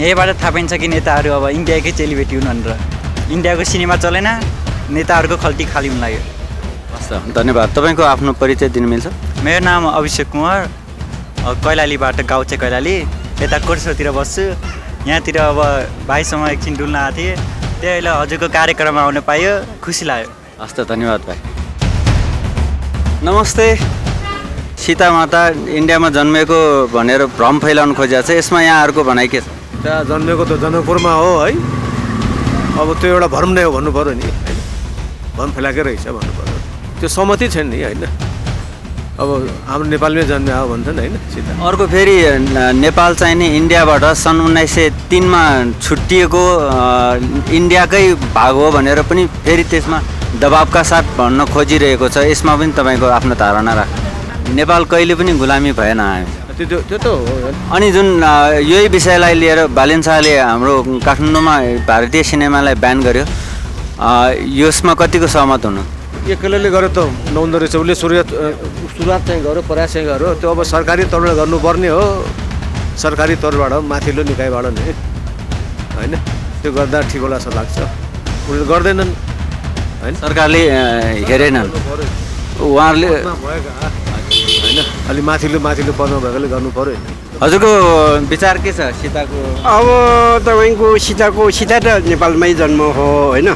यहीबाट थाहा पाइन्छ कि नेताहरू अब इन्डियाकै चेलीबेटी हुन् भनेर। इन्डियाको सिनेमा चलेन, नेताहरूको खल्ती खाली हुन लाग्यो। हस्, धन्यवाद। तपाईँको आफ्नो परिचय दिनु मिल्छ? मेरो नाम अभिषेक कुँवर, कैलालीबाट, गाउँ चाहिँ कैलाली, यता कोटेश्वरतिर बस्छु। यहाँतिर अब भाइसँग एकछिन डुल्न आएको थिएँ, त्यही अहिले हजुरको कार्यक्रममा आउन पायो, खुसी लाग्यो। हस् त, धन्यवाद भाइ। नमस्ते। सीता माता इन्डियामा जन्मेको भनेर भ्रम फैलाउनु खोजेको छ, यसमा यहाँहरूको भनाइ के छ? त्यहाँ जन्मेको त जनकपुरमा हो है, अब त्यो एउटा भ्रम नै हो भन्नु पऱ्यो नि, होइन, भ्रम फैलाएकै रहेछ भन्नु पऱ्यो, त्यो सहमति छैन नि, होइन। अब हाम्रो नेपालमै जन्मे हो भन्छन् होइन सीता। अर्को फेरि नेपाल चाहिँ नि इन्डियाबाट सन् 1903 छुट्टिएको इन्डियाकै भाग हो भनेर पनि फेरि त्यसमा दबाबका साथ भन्न खोजिरहेको छ, यसमा पनि तपाईँको आफ्नो धारणा राख्नु? नेपाल कहिले पनि गुलामी भएन हामी, त्यो त हो। अनि जुन यही विषयलाई लिएर बालेन शाहले हाम्रो काठमाडौँमा भारतीय सिनेमालाई ब्यान गर्यो, यसमा कतिको सहमत हुनु? एक्लैले गर्यो त नहुँदो रहेछ। उसले सुरुवात चाहिँ गर्यो, प्रयास चाहिँ गर्यो। त्यो अब सरकारी तौरमा गर्नुपर्ने हो, सरकारी तौरबाट माथिल्लो निकायबाट नै होइन। त्यो गर्दा ठिक होला जस्तो लाग्छ। उनीहरूले गर्दैनन् होइन, सरकारले हेरेनन्। उहाँहरूले होइन अलि माथिल्लो पदमा भएकोले गर्नु पऱ्यो। हजुरको विचार के छ सीताको? अब तपाईँको सीता त नेपालमै जन्म हो होइन,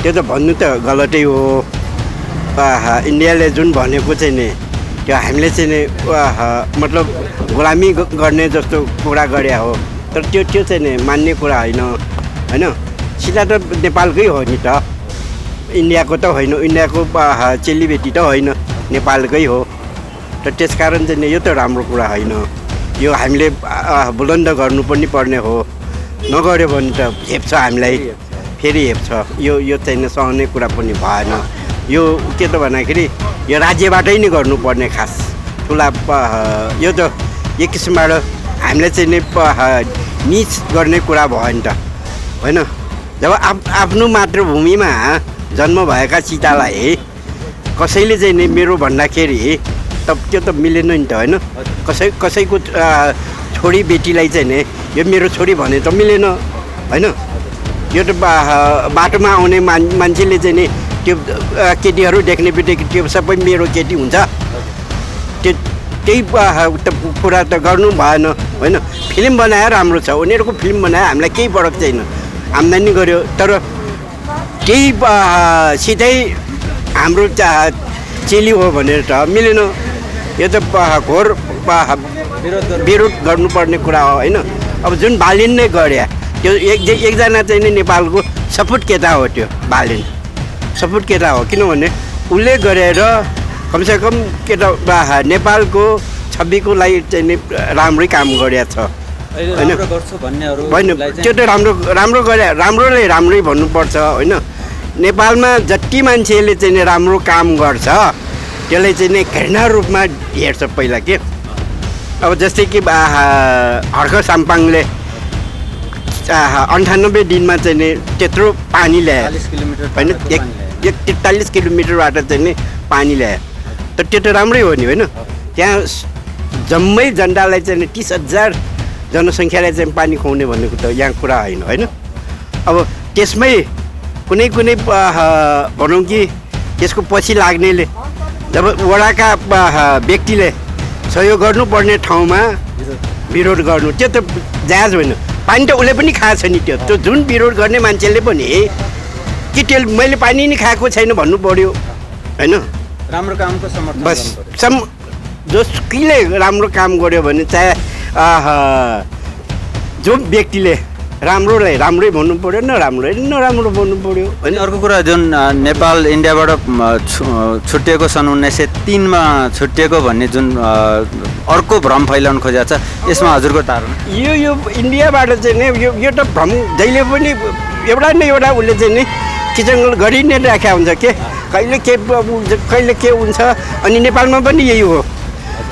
त्यो त भन्नु त गलतै हो। इन्डियाले जुन भनेको चाहिँ नि त्यो हामीले चाहिँ नि मतलब गुलामी गर्ने जस्तो कुरा गरे हो, तर त्यो चाहिँ नि मान्ने कुरा होइन होइन। सीता त नेपालकै हो नि त, इन्डियाको त होइन, इन्डियाको चेलीबेटी त होइन, नेपालकै हो। र त्यसकारण चाहिँ नि यो त राम्रो कुरा होइन। यो हामीले बुलन्द गर्नु पनि पर्ने हो, नगर्यो भने त हेप्छ हामीलाई, फेरि हेप्छ। यो चाहिँ सहने कुरा पनि भएन। यो के त भन्दाखेरि यो राज्यबाटै नै गर्नुपर्ने खास ठुला यो त एक किसिमबाट हामीलाई चाहिँ नि निच गर्ने कुरा भयो नि त होइन। जब आफ्नो मातृभूमिमा जन्म भएका सीतालाई कसैले चाहिँ नि मेरो भन्दाखेरि त त्यो त मिलेन नि त होइन। कसैको छोरी बेटीलाई चाहिँ नि यो मेरो छोरी भने त मिलेन होइन। यो त बाटोमा आउने मान्छेले चाहिँ नि त्यो केटीहरू देख्ने बित्तिकै त्यो सबै मेरो केटी हुन्छ, त्यही कुरा त गर्नु भएन होइन। फिल्म बनाए राम्रो छ, उनीहरूको फिल्म बनाए हामीलाई केही फरक छैन, आम्दानी गर्यो। तर केही सिधै हाम्रो चेली हो भनेर त मिलेन। यो त घोर विरोध गर्नुपर्ने कुरा हो होइन। अब जुन बालिन नै गरे त्यो एकजना चाहिँ नि नेपालको सपुत केटा हो, त्यो बालिन सपुट केटा हो। किनभने उसले गरेर कमसेकम केटा नेपालको छविको लागि चाहिँ नि राम्रै काम गरेको छ होइन। त्यो त राम्रो गरे, राम्रै भन्नुपर्छ होइन। नेपालमा जति मान्छेले चाहिँ नि राम्रो काम गर्छ त्यसलाई चाहिँ नि घृणा रूपमा हेर्छ पहिला के। अब जस्तै कि हर्क साम्पाङले 98 दिनमा चाहिँ नि त्यत्रो पानी ल्यायो होइन, 43 किलोमिटरबाट चाहिँ नि पानी ल्यायो, तर त्यो त राम्रै हो नि होइन। त्यहाँ जम्मै जनतालाई चाहिँ नि 30,000 जनसङ्ख्यालाई चाहिँ पानी खुवाउने भनेको त यहाँ कुरा होइन होइन। अब त्यसमै कुनै भनौँ कि त्यसको पछि लाग्नेले जब वडाका व्यक्तिले सहयोग गर्नुपर्ने ठाउँमा विरोध गर्नु त्यो त जायज होइन। पानी त उसले पनि खाएको छ नि, त्यो जुन विरोध गर्ने मान्छेले पनि कि त्यो मैले पानी नै खाएको छैन भन्नु पर्यो होइन। राम्रो कामको समर्थन बस जसले राम्रो काम गर्यो भने चाहे जो व्यक्तिले राम्रोलाई राम्रै भन्नु पर्यो, नराम्रो भन्नु पर्यो होइन। अर्को कुरा जुन नेपाल इन्डियाबाट छुट्टिएको सन् 1903मा छुट्टिएको भन्ने जुन अर्को भ्रम फैलाउन खोजेको छ, यसमा हजुरको धारणा? यो इन्डियाबाट चाहिँ नि यो त भ्रम जहिले पनि एउटा उसले चाहिँ नि किचन गरी नै राखेको हुन्छ के, कहिले के हुन्छ। अनि नेपालमा पनि यही हो,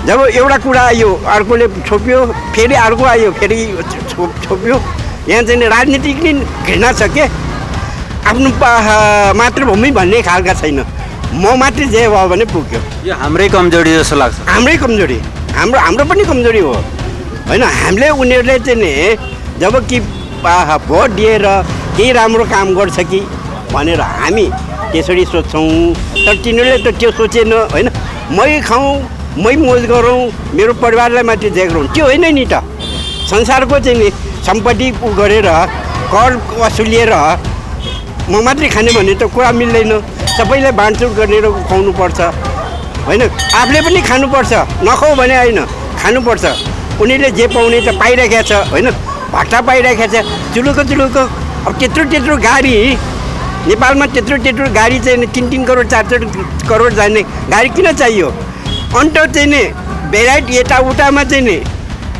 जब एउटा कुरा आयो अर्कोले छोप्यो, फेरि अर्को आयो फेरि छोप्यो। यहाँ चाहिँ राजनीतिक नै घृणा छ के, आफ्नो मातृभूमि भन्ने खालका छैन। म मात्रै जे भयो भने पुग्यो। यो हाम्रै कमजोरी जस्तो लाग्छ। हाम्रै कमजोरी, हाम्रो पनि कमजोरी हो होइन। हामीले उनीहरूले चाहिँ नि जब कि भोट दिएर केही राम्रो काम गर्छ कि भनेर हामी त्यसरी सोध्छौँ, तर तिनीहरूले त त्यो सोचेन होइन। मै खाउँ, मै मोज गरौँ, मेरो परिवारलाई मात्रै जे गरौँ, त्यो होइन नि त। संसारको चाहिँ नि सम्पत्ति गरेर कर वसुलिएर म मात्रै खाने भन्ने त कुरा मिल्दैन। सबैलाई बाँडचुँड गरेर खुवाउनुपर्छ होइन। आफूले पनि खानुपर्छ, नखाऊ भने होइन, खानुपर्छ। उनीहरूले जे पाउने त पाइरहेको छ होइन, भट्टा पाइरहेको छ चुलुको। अब त्यत्रो गाडी नेपालमा त्यत्रो गाडी चाहिँ 3 करोड 4 करोड जाने गाडी किन चाहियो? अन्त चाहिँ नि भेराइटी यताउतामा चाहिँ नि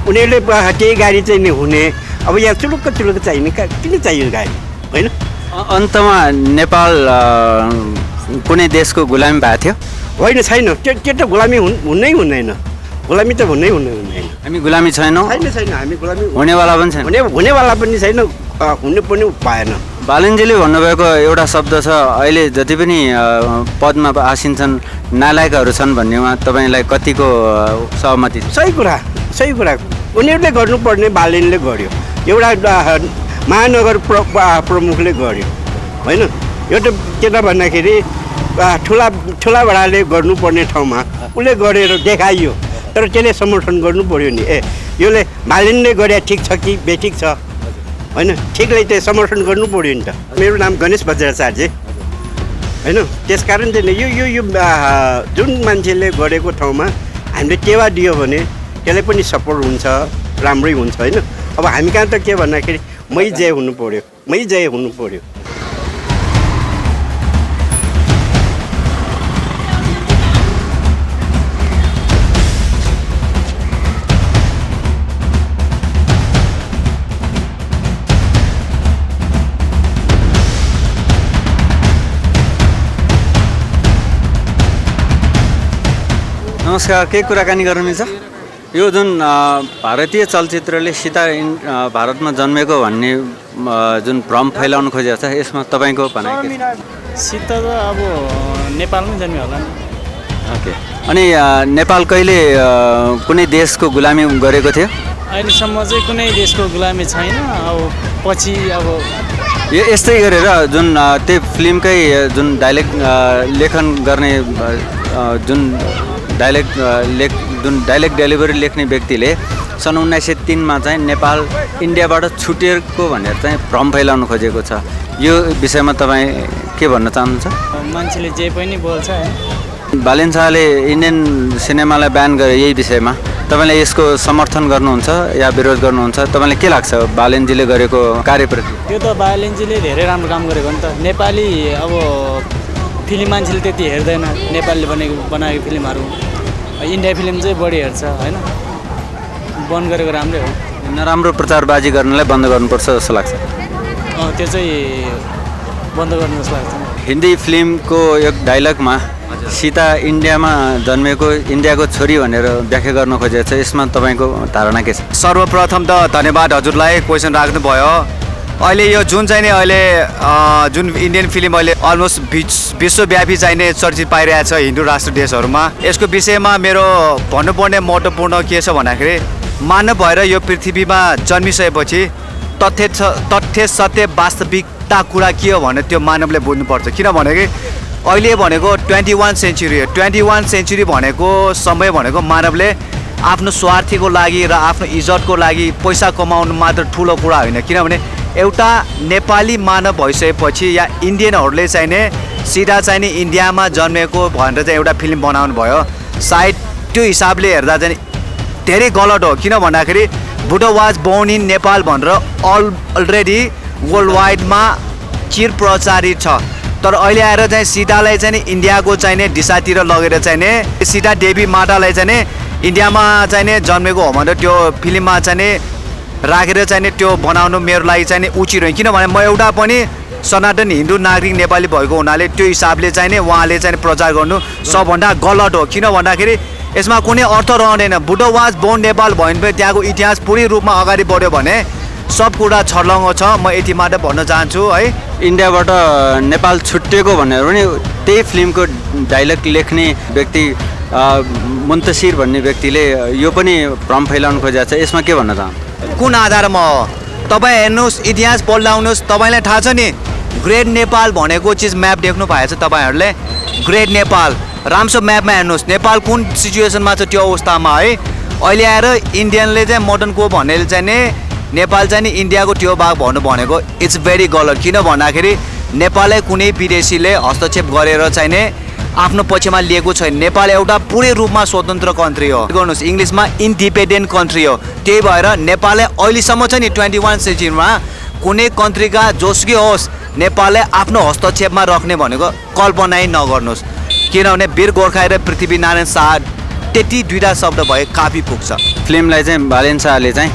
उनीहरूले त्यही गाडी चाहिँ नि हुने। अब यहाँ चुलुक्क चाहिने किन चाहियो गाडी होइन। अन्तमा नेपाल कुनै देशको गुलामी भएको थियो? होइन, छैन। त्यो त गुलामी हुनै हुँदैन, गुलामी त हुनै हुँदैन। हामी गुलामी छैनौँ, छैन हामी गुलामी हुनेवाला पनि छैन, हुनेवाला पनि छैन, हुनु पनि भएन। बालनजीले भन्नुभएको एउटा शब्द छ अहिले जति पनि पदमा आसीन छन् नालायकहरू छन् भन्नेमा तपाईँलाई कतिको सहमति छ? सही कुरा उनीहरूले गर्नुपर्ने बालनले गर्यो, एउटा महानगर प्रमुखले गर्यो होइन। एउटा के त भन्दाखेरि ठुला बडाले गर्नुपर्ने ठाउँमा उसले गरेर देखाइयो, तर त्यसले समर्थन गर्नु पर्यो नि। यसले बालनले गरे ठिक छ कि बेठिक छ होइन, ठिकलाई चाहिँ समर्थन गर्नु पर्यो नि त। मेरो नाम गणेश बज्राचार्य होइन। त्यसकारण चाहिँ यो जुन मान्छेले गरेको ठाउँमा हामीले टेवा दियो भने त्यसलाई पनि सपोर्ट हुन्छ, राम्रै हुन्छ होइन। अब हामी कहाँ त के भन्दाखेरि मै जय हुनु पर्यो। नमस्कार, केही कुराकानी गर्नुहुन्छ? यो जुन भारतीय चलचित्रले सीता भारतमा जन्मेको भन्ने जुन भ्रम फैलाउन खोजेको छ, यसमा तपाईँको भनाइ के छ? सीता त अब नेपालमै जन्मियो होला नि। ओके, अनि नेपाल कहिले कुनै देशको गुलामी गरेको थियो? अहिलेसम्म चाहिँ कुनै देशको गुलामी छैन। अब पछि अब यो यस्तै गरेर जुन त्यो फिल्मकै जुन डाइलेक्ट लेखन गर्ने जुन डाइलेक्ट डेलिभरी लेख्ने व्यक्तिले सन् 1903मा चाहिँ नेपाल इन्डियाबाट छुटिएको भनेर चाहिँ भ्रम फैलाउन खोजेको छ। यो विषयमा तपाईँ के भन्न चाहनुहुन्छ? मान्छेले जे पनि बोल्छ। बालेन शाहले इन्डियन सिनेमालाई ब्यान गरे, यही विषयमा तपाईँले यसको समर्थन गर्नुहुन्छ या विरोध गर्नुहुन्छ? तपाईँलाई के लाग्छ बालेनजीले गरेको कार्यप्रति? त्यो त बालेनजीले धेरै राम्रो काम गरेको नि त। नेपाली अब फिल्म मान्छेले त्यति हेर्दैन, नेपालीले बनाएको फिल्महरू। इन्डिया फिल्म चाहिँ बढी हेर्छ होइन। बन्द गरेको राम्रै हो। नराम्रो प्रचारबाजी गर्नलाई बन्द गर्नुपर्छ जस्तो लाग्छ? त्यो चाहिँ बन्द गर्नु जस्तो लाग्छ। हिन्दी फिल्मको एक डाइलगमा सीता इन्डियामा जन्मेको इन्डियाको छोरी भनेर व्याख्या गर्न खोजेको छ, यसमा तपाईँको धारणा के छ? सर्वप्रथम त धन्यवाद हजुरलाई क्वेसन राख्नुभयो। अहिले यो जुन चाहिँ नि अहिले जुन इन्डियन फिल्म अहिले अलमोस्ट विश्वव्यापी चाहिने चर्चित पाइरहेको छ हिन्दू राष्ट्र देशहरूमा, यसको विषयमा मेरो भन्नुपर्ने महत्त्वपूर्ण के छ भन्दाखेरि मानव भएर यो पृथ्वीमा जन्मिसकेपछि तथ्य सत्य वास्तविकता कुरा के हो भने त्यो मानवले बुझ्नुपर्छ। किनभने अहिले भनेको 21 सेन्चुरी हो। 21 सेन्चुरी भनेको समय भनेको मानवले आफ्नो स्वार्थीको लागि र आफ्नो इज्जतको लागि पैसा कमाउनु मात्र ठुलो कुरा होइन। किनभने एउटा नेपाली मानव भइसकेपछि या इन्डियनहरूले चाहिने सीता चाहिने इन्डियामा जन्मेको भनेर चाहिँ एउटा फिल्म बनाउनु भयो। सायद त्यो हिसाबले हेर्दा चाहिँ धेरै गलत हो। किन भन्दाखेरि बुद्धो वाज बोर्न इन नेपाल भनेर अलरेडी वर्ल्ड वाइडमा चिर प्रचारित छ। तर अहिले आएर चाहिँ सीतालाई चाहिँ इन्डियाको चाहिने दिशातिर लगेर चाहिने सीता देवी मातालाई चाहिँ इन्डियामा चाहिने जन्मेको हो भनेर त्यो फिल्ममा चाहिँ राखेर चाहिने त्यो बनाउनु मेरो लागि चाहिँ उचित होइन। किनभने म एउटा पनि सनातन हिन्दू नागरिक नेपाली भएको हुनाले त्यो हिसाबले चाहिँ उहाँले चाहिँ प्रचार गर्नु सबभन्दा गलत हो। किन भन्दाखेरि यसमा कुनै अर्थ रहँदैन। बुद्धो वाज बोर्न नेपाल भयो भने त्यहाँको इतिहास पुरै रूपमा अगाडि बढ्यो भने सब कुरा छर्लङ्ग छ। म यति मात्र भन्न चाहन्छु है। इन्डियाबाट नेपाल छुट्टिएको भनेर पनि त्यही फिल्मको डाइलग लेख्ने व्यक्ति मुन्तसिर भन्ने व्यक्तिले यो पनि भ्रम फैलाउन खोजेको छ, यसमा के भन्न चाहन्छ? कुन आधारमा हो? तपाईँ हेर्नुहोस्, इतिहास पढ्लाउनुहोस्, तपाईँलाई थाहा छ नि ग्रेट नेपाल भनेको चिज म्याप देख्नु भएको छ तपाईँहरूले? ग्रेट नेपाल राम्सो म्यापमा हेर्नुहोस् नेपाल कुन सिचुएसनमा छ त्यो अवस्थामा है। अहिले आएर इन्डियनले चाहिँ मोडर्न को भनेर चाहिँ नि नेपाल चाहिँ नि इन्डियाको त्यो भाग भन्नु भनेको इट्स भेरी गलत। किन भन्दाखेरि नेपाललाई कुनै विदेशीले हस्तक्षेप गरेर चाहिँ नि आफ्नो पक्षमा लिएको छैन। नेपाल एउटा पुरै रूपमा स्वतन्त्र कन्ट्री हो। गर्नुहोस् इङ्ग्लिसमा इन्डिपेन्डेन्ट कन्ट्री हो। त्यही भएर नेपाललाई अहिलेसम्म चाहिँ नि 21 सेन्चुरीमा कुनै कन्ट्रीका जोसुकै होस् नेपाललाई आफ्नो हस्तक्षेपमा राख्ने भनेको कल्पनै नगर्नुहोस्। किनभने वीर गोर्खा र पृथ्वीनारायण शाह त्यति दुईवटा शब्द भए काफी पुग्छ। फिल्मलाई चाहिँ बालेन शाहले चाहिँ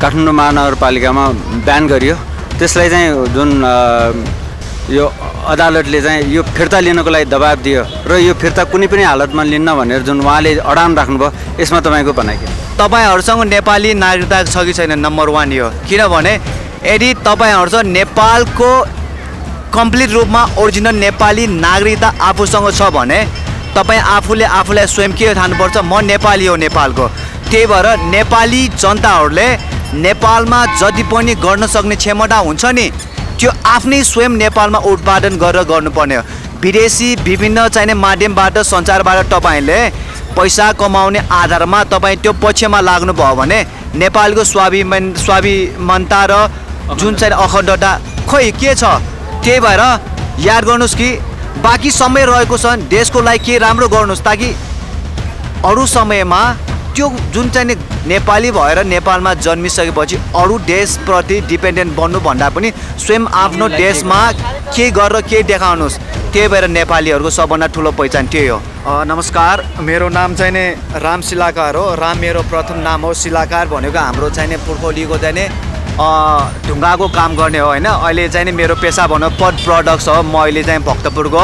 काठमाडौँ महानगरपालिकामा ब्यान गरियो। त्यसलाई चाहिँ जुन यो अदालतले चाहिँ यो फिर्ता लिनको लागि दबाब दियो र यो फिर्ता कुनै पनि हालतमा लिन्न भनेर जुन उहाँले अडान राख्नुभयो, यसमा तपाईँको भनाइ के? तपाईँहरूसँग नेपाली नागरिकता छ कि छैन नम्बर 1 यो। किनभने यदि तपाईँहरू चाहिँ नेपालको कम्प्लिट रूपमा ओरिजिनल नेपाली नागरिकता आफूसँग छ भने तपाईँ आफूले आफूलाई स्वयं के ठान्नुपर्छ, म नेपाली हो नेपालको। त्यही भएर नेपाली जनताहरूले नेपालमा जति पनि गर्न सक्ने क्षमता हुन्छ नि त्यो आफ्नै स्वयं नेपालमा उत्पादन गरेर गर्नुपर्ने हो। विदेशी विभिन्न चाहिने माध्यमबाट सञ्चारबाट तपाईँले पैसा कमाउने आधारमा तपाईँ त्यो पक्षमा लाग्नुभयो भने नेपालको स्वाभिमानता र जुन चाहिँ अखण्डता खोइ के छ। त्यही भएर याद गर्नुहोस् कि बाँकी समय रहेको छ देशको लागि के राम्रो गर्नुहोस्, ताकि अरू समयमा त्यो जुन चाहिँ नेपाली भएर नेपालमा जन्मिसकेपछि अरू देशप्रति डिपेन्डेन्ट बन्नुभन्दा पनि स्वयं आफ्नो देशमा के गरेर के देखाउनुहोस्। त्यही भएर नेपालीहरूको सबभन्दा ठुलो पहिचान त्यही हो। नमस्कार, मेरो नाम चाहिँ नि राम शिलाकार हो। राम मेरो प्रथम नाम हो, शिलाकार भनेको हाम्रो चाहिँ नि पुर्खौलीको चाहिँ नि ढुङ्गाको काम गर्ने हो होइन। अहिले चाहिँ नि मेरो पेसा भनौँ पट प्रडक्ट्स हो। म अहिले चाहिँ भक्तपुरको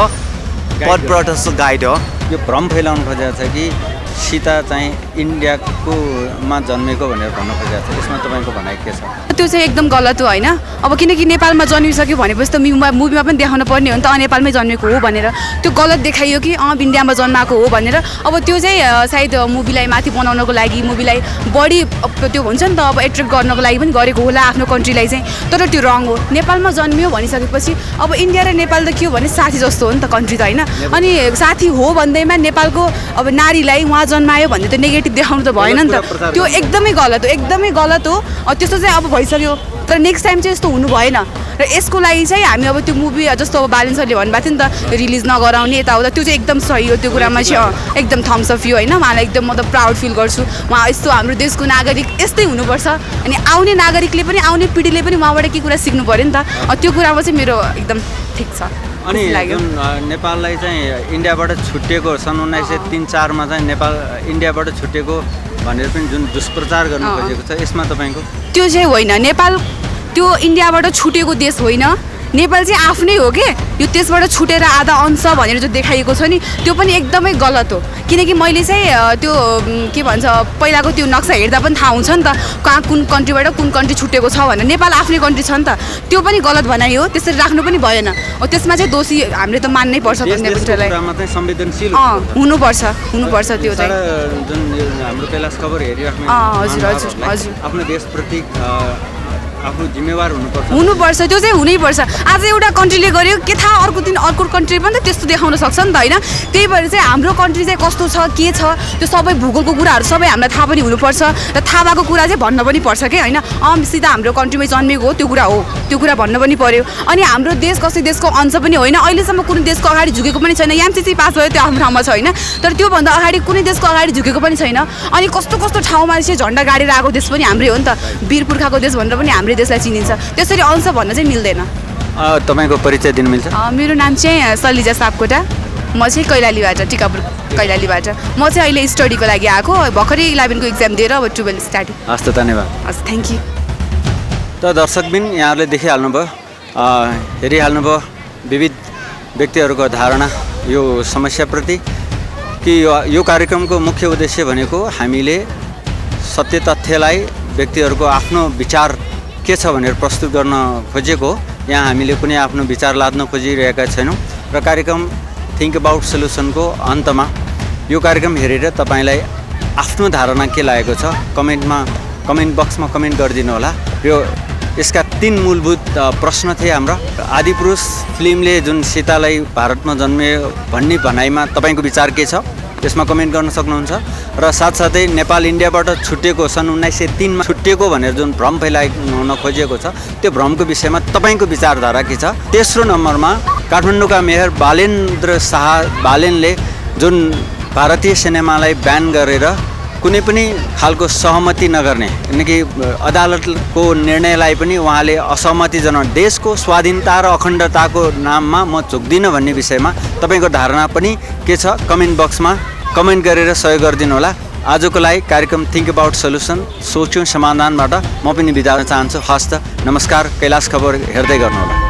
पट प्रडक्ट्स गाइड हो। यो भ्रम फैलाउनु खोजेको छ कि सीता चाहिँ इन्डियाको मा जन्मेको भनेर भन्न खोजेको छ, यसमा तपाईँको भनाइ के छ? त्यो चाहिँ एकदम गलत हो होइन। अब किनकि नेपालमा जन्मिसक्यो भनेपछि त मुभीमा पनि देखाउनु पर्ने हो नि त, नेपालमै जन्मेको हो भनेर। त्यो गलत देखाइयो कि इन्डियामा जन्माएको हो भनेर। अब त्यो चाहिँ सायद मुभीलाई माथि बनाउनको लागि, मुभीलाई बढी त्यो हुन्छ नि त अब एट्र्याक्ट गर्नको लागि पनि गरेको होला आफ्नो कन्ट्रीलाई चाहिँ। तर त्यो रङ हो। नेपालमा जन्मियो भनिसकेपछि अब इन्डिया र नेपाल त के हो भने साथी जस्तो हो नि त कन्ट्री त होइन। अनि साथी हो भन्दैमा नेपालको अब नारीलाई उहाँ जन्मायो भन्ने त नेगेटिभ देखाउनु त भएन नि त। त्यो एकदमै गलत हो, एकदमै गलत हो। त्यस्तो चाहिँ अब भइसक्यो, तर नेक्स्ट टाइम चाहिँ यस्तो हुनु भएन। र यसको लागि चाहिँ हामी अब त्यो मुभी जस्तो अब बालेन सरले भन्नुभएको थियो नि त रिलिज नगराउने यताउता, त्यो चाहिँ एकदम सही हो। त्यो कुरामा चाहिँ एकदम थम्स अप यो होइन। उहाँलाई एकदम म त प्राउड फिल गर्छु। उहाँ यस्तो हाम्रो देशको नागरिक यस्तै हुनुपर्छ। अनि आउने नागरिकले पनि आउने पिँढीले पनि उहाँबाट के कुरा सिक्नु पऱ्यो नि त। त्यो कुरामा चाहिँ मेरो एकदम ठिक छ। अनि जुन नेपाललाई चाहिँ इन्डियाबाट छुट्टिएको सन् 1903-04 चाहिँ नेपाल इन्डियाबाट छुट्टिएको भनेर पनि जुन दुष्प्रचार गर्नु खोजेको छ, यसमा तपाईँको? त्यो चाहिँ होइन। नेपाल त्यो इन्डियाबाट छुटेको देश होइन। नेपाल चाहिँ आफ्नै हो के। यो त्यसबाट छुटेर आधा अंश भनेर जो देखाइएको छ नि त्यो पनि एकदमै गलत हो। किनकि मैले चाहिँ त्यो के भन्छ पहिलाको त्यो नक्सा हेर्दा पनि थाहा हुन्छ नि त कहाँ कुन कन्ट्रीबाट कुन कन्ट्री छुटेको छ भनेर। नेपाल आफ्नै कन्ट्री छ नि त। त्यो पनि गलत भनाइ हो, त्यसरी राख्नु पनि भएन। त्यसमा चाहिँ दोषी हामीले त मान्नै पर्छ नेपाललाई। संवेदनशील हुनुपर्छ त्यो चाहिँ। जुन हाम्रो कैलाश खबर हेरिराख्नु हजुर हजुर हजुर आफ्नो देशप्रति आफ्नो जिम्मेवार हुनुपर्छ। त्यो चाहिँ हुनैपर्छ। आज एउटा कन्ट्रीले गर्यो के थाहा अर्को दिन अर्को कन्ट्री पनि त त्यस्तो देखाउन सक्छ नि त होइन। त्यही भएर चाहिँ हाम्रो कन्ट्री चाहिँ कस्तो छ के छ त्यो सबै भूगोलको कुराहरू सबै हामीलाई थाहा पनि हुनुपर्छ। र थाहा भएको कुरा चाहिँ भन्न पनि पर्छ कि होइन। सिधा हाम्रो कन्ट्रीमै जन्मेको हो त्यो कुरा हो, त्यो कुरा भन्न पनि पर्यो। अनि हाम्रो देश कसै देशको अंश पनि होइन। अहिलेसम्म कुनै देशको अगाडि झुकेको पनि छैन। एमसीसी पास भयो त्यो हाम्रो ठाउँमा छ होइन, तर त्योभन्दा अगाडि कुनै देशको अगाडि झुकेको पनि छैन। अनि कस्तो कस्तो ठाउँमा चाहिँ झन्डा गाडेर आएको देश पनि हाम्रै हो नि त। वीर पुर्खाको देश भनेर पनि हाम्रै देशलाई चिनिन्छ। त्यसरी अंश भन्न चाहिँ मिल्दैन। तपाईँको परिचय दिन मिल्छ? मेरो नाम चाहिँ सलिजा सापकोटा। म चाहिँ कैलालीबाट, टिकापुर कैलालीबाट। म चाहिँ अहिले स्टडीको लागि आएको, भर्खरै 11को इक्जाम दिएर अब 12 स्टार्ट। हस् त, धन्यवाद। हस्, थ्याङ्क यू। त दर्शकबिन यहाँहरूले देखिहाल्नुभयो, हेरिहाल्नुभयो विविध व्यक्तिहरूको धारणा यो समस्याप्रति कि यो कार्यक्रमको मुख्य उद्देश्य भनेको हामीले सत्य तथ्यलाई व्यक्तिहरूको आफ्नो विचार के छ भनेर प्रस्तुत गर्न खोजेको। यहाँ हामीले कुनै आफ्नो विचार लाद्न खोजिरहेका छैनौँ। र कार्यक्रम थिङ्क अबाउट सल्युसनको अन्तमा यो कार्यक्रम हेरेर तपाईँलाई आफ्नो धारणा के लागेको छ कमेन्ट बक्समा कमेन्ट गरिदिनु होला। यो यसका 3 मूलभूत प्रश्न थिए हाम्रा। आदिपुरुष फिल्मले जुन सीतालाई भारतमा जन्मियो भन्ने भनाइमा तपाईँको विचार के छ यसमा कमेन्ट गर्न सक्नुहुन्छ। र साथसाथै नेपाल इन्डियाबाट छुट्टिएको सन् 1903 छुट्टिएको भनेर जुन भ्रम फैलाउन खोजिएको छ त्यो भ्रमको विषयमा तपाईँको विचारधारा के छ? तेस्रो नम्बरमा काठमाडौँका मेयर बालेन्द्र शाह बालेनले जुन भारतीय सिनेमालाई ब्यान गरेर कुनै पनि खालको सहमति नगर्ने, किनकि अदालतको निर्णयलाई पनि उहाँले असहमति जनाउने, देशको स्वाधीनता र अखण्डताको नाममा म झुक्दिनँ भन्ने विषयमा तपाईँको धारणा पनि के छ कमेन्ट बक्समा कमेन्ट गरेर सहयोग गरिदिनु होला। आजको लागि कार्यक्रम थिङ्क अबाउट सल्युसन सोच्यौँ समाधानबाट म पनि बिदा हुन चाहन्छु। हस्त, नमस्कार। कैलाश खबर हेर्दै गर्नुहोला।